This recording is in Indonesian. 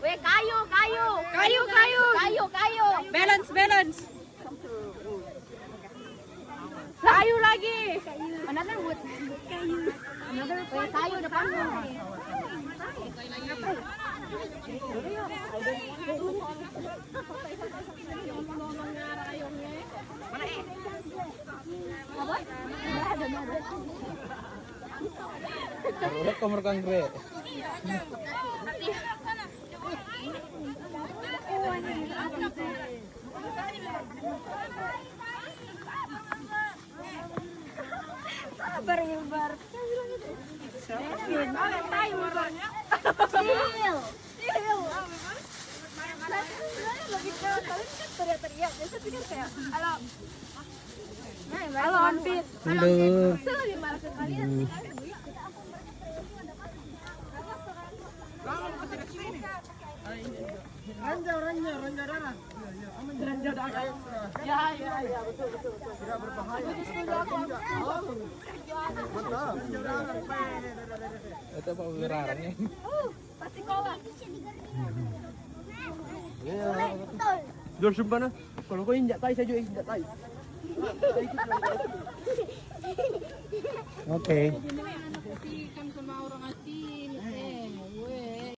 Weh, kayu. Balance. Kayu lagi. Another wood. Weh, kayu depan. Urat kamar kangre. Sabar ya, Bar. Halo, Anpit. Halo. Ya, betul. Tidak berbahaya. Mantap. Itu apa wiraranya? Pasti kolak. Jor sumpah na. Kalau kau injak tai saya juga injak tai. Oke.